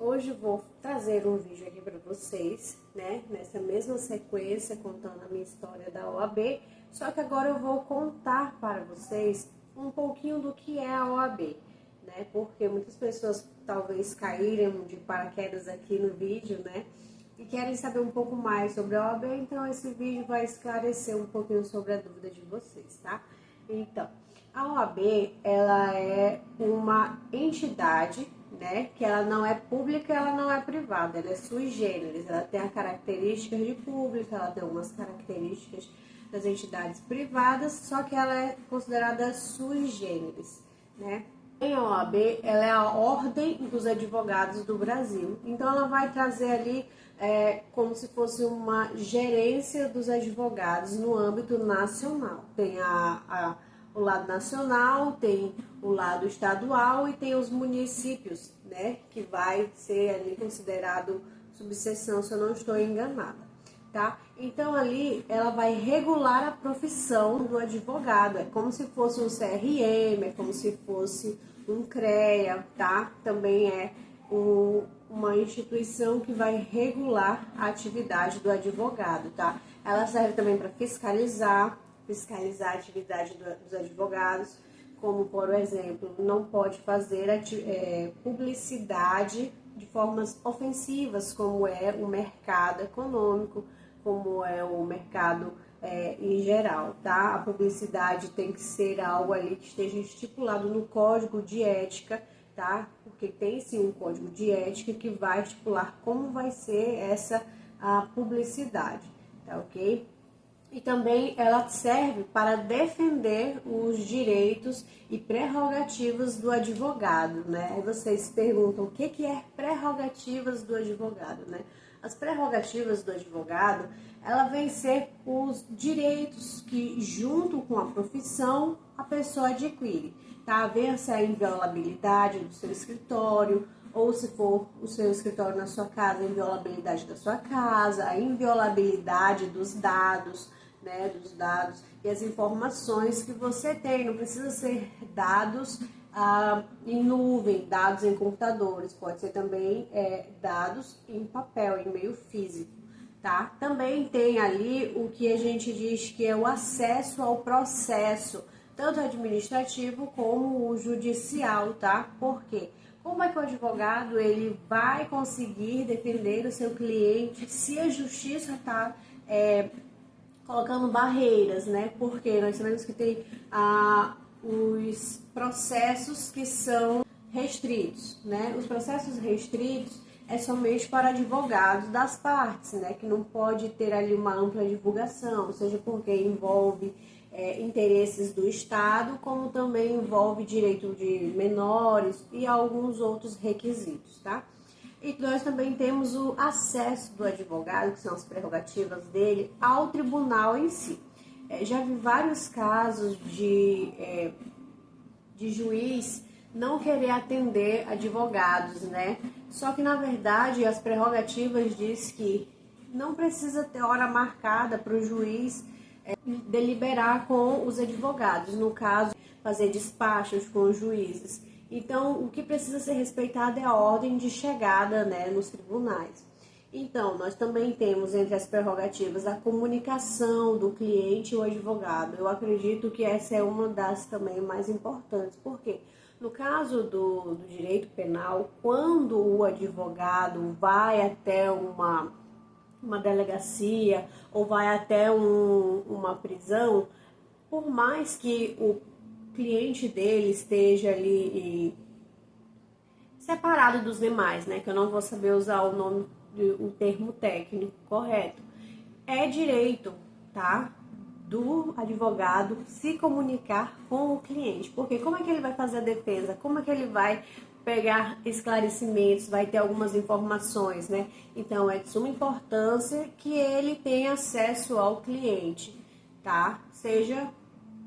Hoje eu vou trazer um vídeo aqui para vocês, né? Nessa mesma sequência, contando a minha história da OAB. Só que agora eu vou contar para vocês um pouquinho do que é a OAB, né? Porque muitas pessoas talvez caíram de paraquedas aqui no vídeo, né? E querem saber um pouco mais sobre a OAB, então esse vídeo vai esclarecer um pouquinho sobre a dúvida de vocês, tá? Então, a OAB, ela é uma entidade, né, que ela não é pública, ela não é privada, ela é sui generis, ela tem as características de pública, ela tem algumas características das entidades privadas, só que ela é considerada sui generis, né? A OAB, ela é a Ordem dos Advogados do Brasil, então ela vai trazer ali como se fosse uma gerência dos advogados no âmbito nacional. Tem o lado nacional, tem o lado estadual e tem os municípios, né, que vai ser ali considerado subseção, se eu não estou enganada, tá? Então ali ela vai regular a profissão do advogado, é como se fosse um CRM, é como se fosse um CREA, tá? Também é uma instituição que vai regular a atividade do advogado, tá? Ela serve também para fiscalizar a atividade dos advogados, como, por exemplo, não pode fazer publicidade de formas ofensivas, como é o mercado econômico, como é o mercado em geral, tá? A publicidade tem que ser algo ali que esteja estipulado no código de ética, tá? Porque tem sim um código de ética que vai estipular como vai ser a publicidade, tá ok? E também ela serve para defender os direitos e prerrogativas do advogado, né? Aí vocês se perguntam o que é prerrogativas do advogado, né? As prerrogativas do advogado, ela vem ser os direitos que, junto com a profissão, a pessoa adquire, tá? Ver-se a inviolabilidade do seu escritório, ou se for o seu escritório na sua casa, a inviolabilidade da sua casa, a inviolabilidade dos dados, né, dos dados e as informações que você tem. Não precisa ser dados em nuvem, dados em computadores, pode ser também dados em papel, em meio físico, tá? Também tem ali o que a gente diz que é o acesso ao processo, tanto administrativo como o judicial, tá? Por quê? Como é que o advogado ele vai conseguir defender o seu cliente se a justiça está colocando barreiras, né? Porque nós sabemos que tem os processos que são restritos, né? Os processos restritos é somente para advogados das partes, né? Que não pode ter ali uma ampla divulgação, seja porque envolve interesses do Estado, como também envolve direito de menores e alguns outros requisitos, tá? E nós também temos o acesso do advogado, que são as prerrogativas dele, ao tribunal em si. Já vi vários casos de juiz não querer atender advogados, né? Só que, na verdade, as prerrogativas diz que não precisa ter hora marcada para o juiz deliberar com os advogados, no caso, fazer despachos com os juízes. Então, o que precisa ser respeitado é a ordem de chegada, né, nos tribunais. Então, nós também temos entre as prerrogativas a comunicação do cliente e o advogado. Eu acredito que essa é uma das também mais importantes. Por quê? No caso do direito penal, quando o advogado vai até uma delegacia ou vai até uma prisão, por mais que o cliente dele esteja ali separado dos demais, né? Que eu não vou saber usar o termo técnico correto. É direito, tá? Do advogado se comunicar com o cliente. Porque como é que ele vai fazer a defesa? Como é que ele vai pegar esclarecimentos, vai ter algumas informações, né? Então, é de suma importância que ele tenha acesso ao cliente, tá? Seja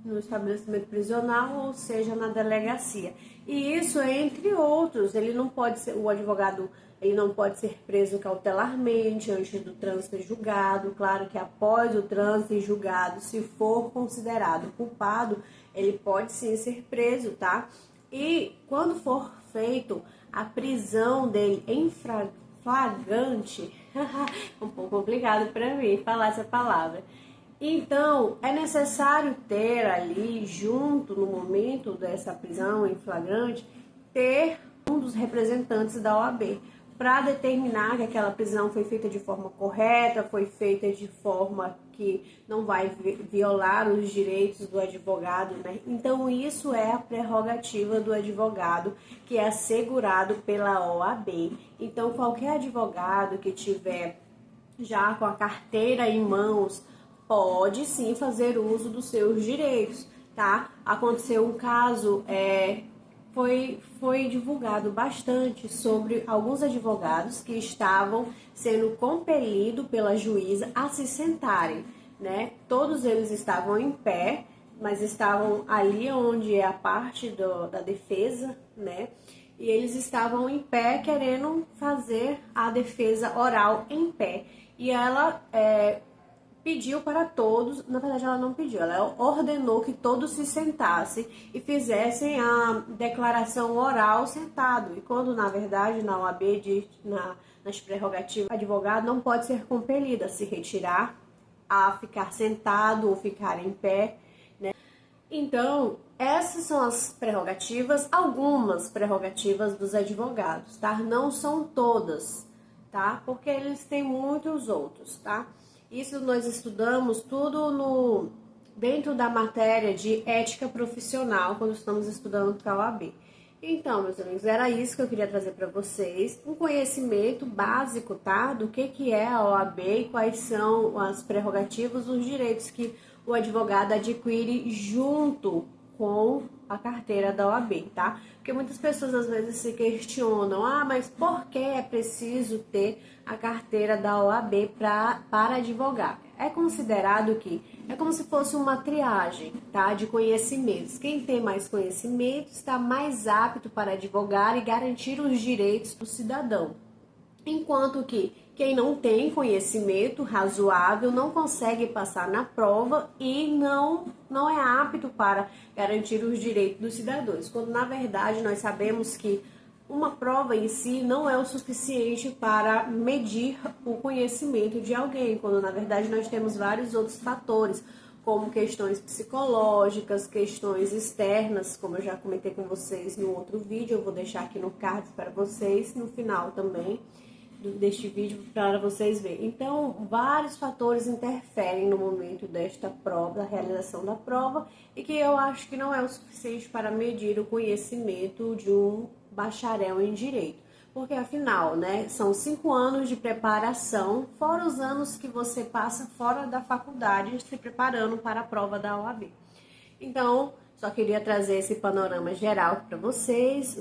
no estabelecimento prisional ou seja na delegacia. E isso entre outros, ele não pode ser, o advogado, ele não pode ser preso cautelarmente antes do trânsito e julgado. Claro que após o trânsito e julgado, se for considerado culpado, ele pode sim ser preso, tá? E quando for feito a prisão dele em flagrante, um pouco complicado para mim falar essa palavra. Então, é necessário ter ali, junto no momento dessa prisão em flagrante, ter um dos representantes da OAB para determinar que aquela prisão foi feita de forma correta, foi feita de forma que não vai violar os direitos do advogado, né? Então, isso é a prerrogativa do advogado, que é assegurado pela OAB. Então, qualquer advogado que tiver já com a carteira em mãos, pode sim fazer uso dos seus direitos, tá? Aconteceu um caso, foi divulgado bastante sobre alguns advogados que estavam sendo compelidos pela juíza a se sentarem, né? Todos eles estavam em pé, mas estavam ali onde é a parte da defesa, né? E eles estavam em pé querendo fazer a defesa oral em pé. E ela pediu para todos, na verdade ela não pediu, ela ordenou que todos se sentassem e fizessem a declaração oral sentado. E quando, na verdade, na OAB, nas prerrogativas, o advogado não pode ser compelido a se retirar, a ficar sentado ou ficar em pé, né? Então, essas são as prerrogativas, algumas prerrogativas dos advogados, tá? Não são todas, tá? Porque eles têm muitos outros, tá? Isso nós estudamos tudo dentro da matéria de ética profissional, quando estamos estudando para a OAB. Então, meus amigos, era isso que eu queria trazer para vocês, um conhecimento básico, tá? Do que é a OAB e quais são as prerrogativas, os direitos que o advogado adquire junto com a carteira da OAB, tá? Porque muitas pessoas às vezes se questionam, mas por que é preciso ter a carteira da OAB para advogar? É considerado que é como se fosse uma triagem, tá? De conhecimentos. Quem tem mais conhecimento está mais apto para advogar e garantir os direitos do cidadão. Enquanto que quem não tem conhecimento razoável não consegue passar na prova e não é apto para garantir os direitos dos cidadãos. Quando, na verdade, nós sabemos que uma prova em si não é o suficiente para medir o conhecimento de alguém, quando, na verdade, nós temos vários outros fatores, como questões psicológicas, questões externas, como eu já comentei com vocês no outro vídeo, eu vou deixar aqui no card para vocês, no final também deste vídeo para vocês verem. Então, vários fatores interferem no momento desta prova, da realização da prova, e que eu acho que não é o suficiente para medir o conhecimento de um bacharel em direito. Porque, afinal, né, são 5 anos de preparação, fora os anos que você passa fora da faculdade se preparando para a prova da OAB. Então, só queria trazer esse panorama geral para vocês,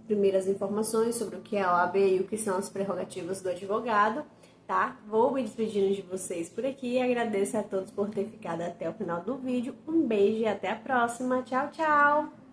primeiras informações sobre o que é a OAB e o que são as prerrogativas do advogado, tá? Vou me despedindo de vocês por aqui e agradeço a todos por ter ficado até o final do vídeo. Um beijo e até a próxima. Tchau, tchau!